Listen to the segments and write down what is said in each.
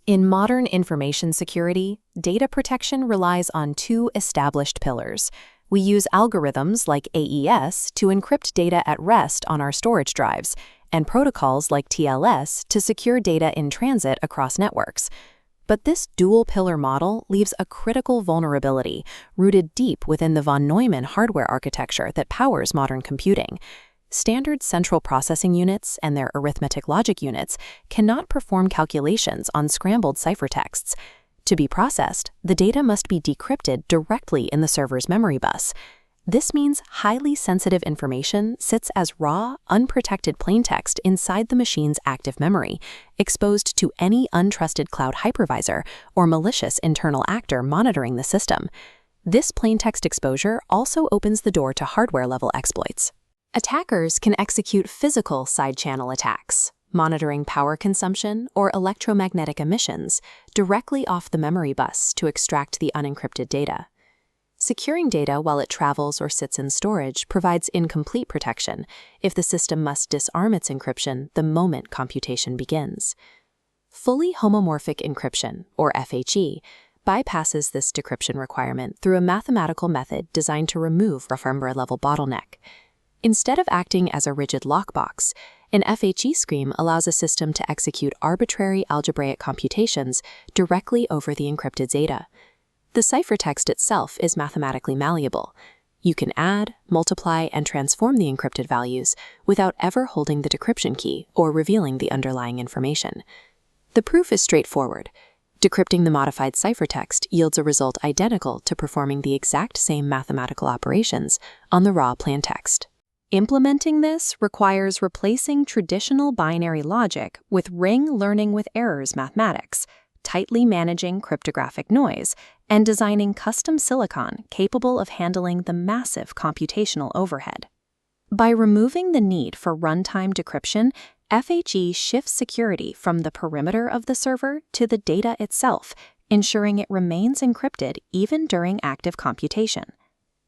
In modern information security, data protection relies on two established pillars. We use algorithms like AES to encrypt data at rest on our storage drives, and protocols like TLS to secure data in transit across networks. But this dual-pillar model leaves a critical vulnerability rooted deep within the von Neumann hardware architecture that powers modern computing. Standard central processing units and their arithmetic logic units cannot perform calculations on scrambled ciphertexts. To be processed, the data must be decrypted directly in the server's memory bus. This means highly sensitive information sits as raw, unprotected plaintext inside the machine's active memory, exposed to any untrusted cloud hypervisor or malicious internal actor monitoring the system. This plaintext exposure also opens the door to hardware-level exploits. Attackers can execute physical side-channel attacks, monitoring power consumption or electromagnetic emissions directly off the memory bus to extract the unencrypted data. Securing data while it travels or sits in storage provides incomplete protection if the system must disarm its encryption the moment computation begins. Fully Homomorphic Encryption, or FHE, bypasses this decryption requirement through a mathematical method designed to remove a firmware-level bottleneck. Instead of acting as a rigid lockbox, an FHE scheme allows a system to execute arbitrary algebraic computations directly over the encrypted data. The ciphertext itself is mathematically malleable. You can add, multiply, and transform the encrypted values without ever holding the decryption key or revealing the underlying information. The proof is straightforward. Decrypting the modified ciphertext yields a result identical to performing the exact same mathematical operations on the raw plaintext. Implementing this requires replacing traditional binary logic with ring learning with errors mathematics, tightly managing cryptographic noise, and designing custom silicon capable of handling the massive computational overhead. By removing the need for runtime decryption, FHE shifts security from the perimeter of the server to the data itself, ensuring it remains encrypted even during active computation.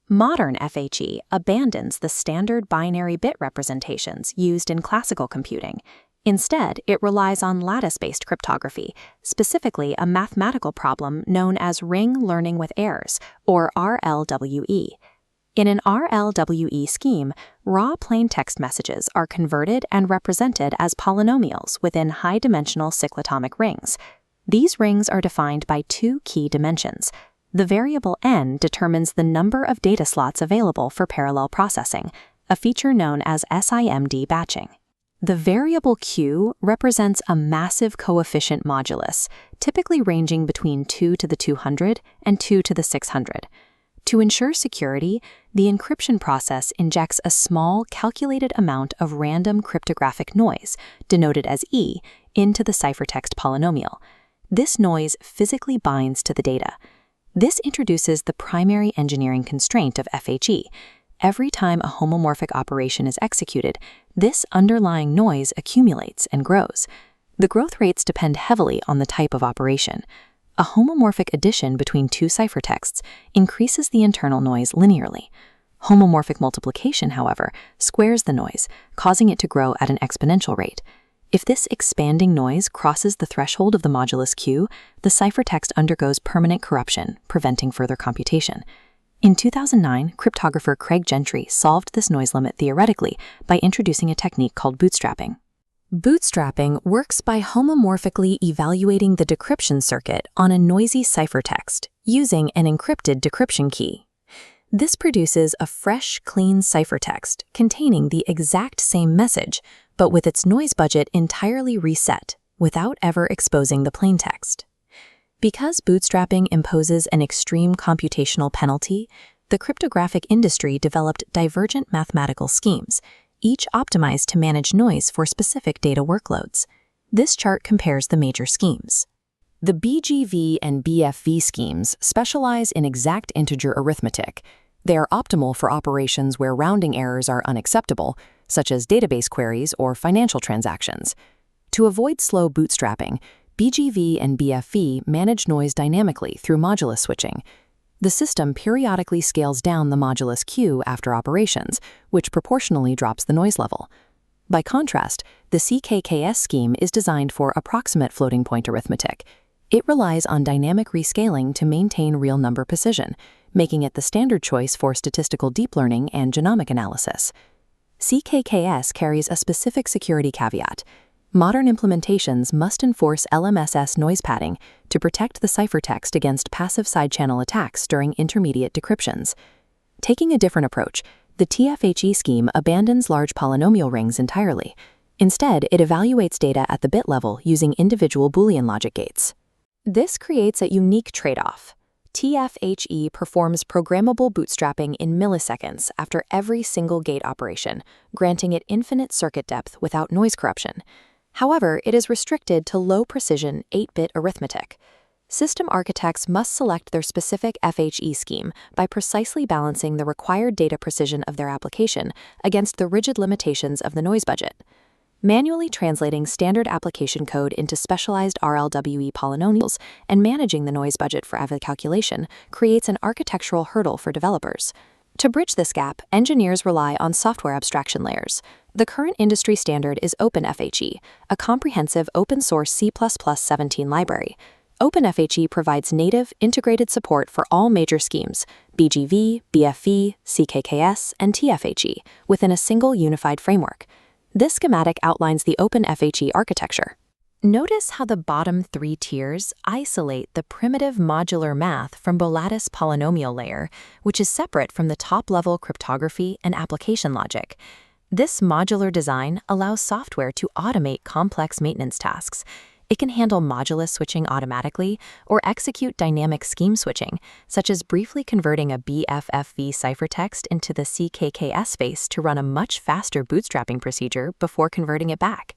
Modern FHE abandons the standard binary bit representations used in classical computing. Instead, it relies on lattice-based cryptography, specifically a mathematical problem known as ring learning with errors, or RLWE. In an RLWE scheme, raw plaintext messages are converted and represented as polynomials within high-dimensional cyclotomic rings. These rings are defined by two key dimensions. The variable n determines the number of data slots available for parallel processing, a feature known as SIMD batching. The variable q represents a massive coefficient modulus, typically ranging between 2 to the 200 and 2 to the 600. To ensure security, the encryption process injects a small, calculated amount of random cryptographic noise, denoted as E, into the ciphertext polynomial. This noise physically binds to the data. This introduces the primary engineering constraint of FHE. Every time a homomorphic operation is executed, this underlying noise accumulates and grows. The growth rates depend heavily on the type of operation. A homomorphic addition between two ciphertexts increases the internal noise linearly. Homomorphic multiplication, however, squares the noise, causing it to grow at an exponential rate. If this expanding noise crosses the threshold of the modulus q, the ciphertext undergoes permanent corruption, preventing further computation. In 2009, cryptographer Craig Gentry solved this noise limit theoretically by introducing a technique called bootstrapping. Bootstrapping works by homomorphically evaluating the decryption circuit on a noisy ciphertext using an encrypted decryption key. This produces a fresh, clean ciphertext containing the exact same message, but with its noise budget entirely reset, without ever exposing the plaintext. Because bootstrapping imposes an extreme computational penalty, the cryptographic industry developed divergent mathematical schemes, each optimized to manage noise for specific data workloads. This chart compares the major schemes. The BGV and BFV schemes specialize in exact integer arithmetic. They are optimal for operations where rounding errors are unacceptable, such as database queries or financial transactions. To avoid slow bootstrapping, BGV and BFV manage noise dynamically through modulus switching. The system periodically scales down the modulus q after operations, which proportionally drops the noise level. By contrast, the CKKS scheme is designed for approximate floating point arithmetic. It relies on dynamic rescaling to maintain real number precision, making it the standard choice for statistical deep learning and genomic analysis. CKKS carries a specific security caveat. Modern implementations must enforce LMSS noise padding to protect the ciphertext against passive side-channel attacks during intermediate decryptions. Taking a different approach, the TFHE scheme abandons large polynomial rings entirely. Instead, it evaluates data at the bit level using individual Boolean logic gates. This creates a unique trade-off. TFHE performs programmable bootstrapping in milliseconds after every single gate operation, granting it infinite circuit depth without noise corruption. However, it is restricted to low-precision 8-bit arithmetic. System architects must select their specific FHE scheme by precisely balancing the required data precision of their application against the rigid limitations of the noise budget. Manually translating standard application code into specialized RLWE polynomials and managing the noise budget for AVI calculation creates an architectural hurdle for developers. To bridge this gap, engineers rely on software abstraction layers. The current industry standard is OpenFHE, a comprehensive open-source C++17 library. OpenFHE provides native, integrated support for all major schemes, BGV, BFE, CKKS, and TFHE, within a single unified framework. This schematic outlines the OpenFHE architecture. Notice how the bottom three tiers isolate the primitive modular math from Bolattis polynomial layer, which is separate from the top-level cryptography and application logic. This modular design allows software to automate complex maintenance tasks. It can handle modulus switching automatically or execute dynamic scheme switching, such as briefly converting a BFFV ciphertext into the CKKS space to run a much faster bootstrapping procedure before converting it back.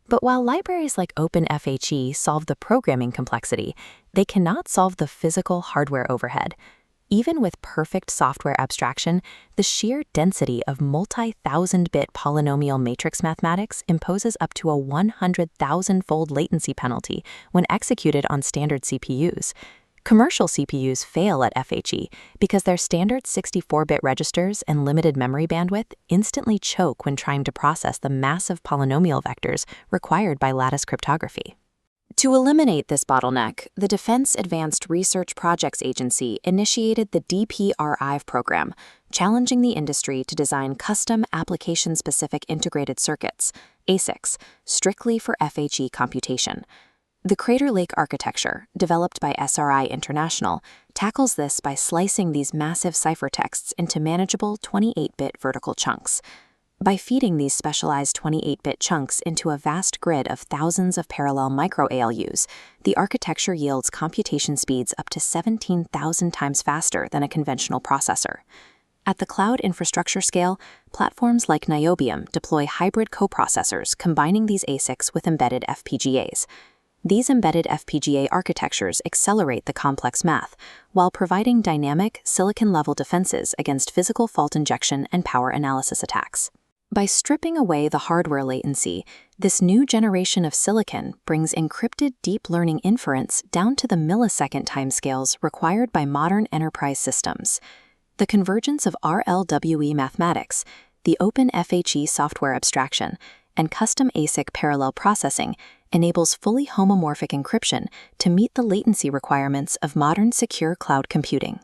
But while libraries like OpenFHE solve the programming complexity, they cannot solve the physical hardware overhead. Even with perfect software abstraction, the sheer density of multi-thousand-bit polynomial matrix mathematics imposes up to a 100,000-fold latency penalty when executed on standard CPUs. Commercial CPUs fail at FHE because their standard 64-bit registers and limited memory bandwidth instantly choke when trying to process the massive polynomial vectors required by lattice cryptography. To eliminate this bottleneck, the Defense Advanced Research Projects Agency initiated the DPRIVE program, challenging the industry to design custom application-specific integrated circuits, ASICs, strictly for FHE computation. The Crater Lake architecture, developed by SRI International, tackles this by slicing these massive ciphertexts into manageable 28-bit vertical chunks. By feeding these specialized 28-bit chunks into a vast grid of thousands of parallel micro-ALUs, the architecture yields computation speeds up to 17,000 times faster than a conventional processor. At the cloud infrastructure scale, platforms like Niobium deploy hybrid coprocessors combining these ASICs with embedded FPGAs. These embedded FPGA architectures accelerate the complex math, while providing dynamic, silicon-level defenses against physical fault injection and power analysis attacks. By stripping away the hardware latency, this new generation of silicon brings encrypted deep learning inference down to the millisecond timescales required by modern enterprise systems. The convergence of RLWE mathematics, the OpenFHE software abstraction, and custom ASIC parallel processing enables fully homomorphic encryption to meet the latency requirements of modern secure cloud computing.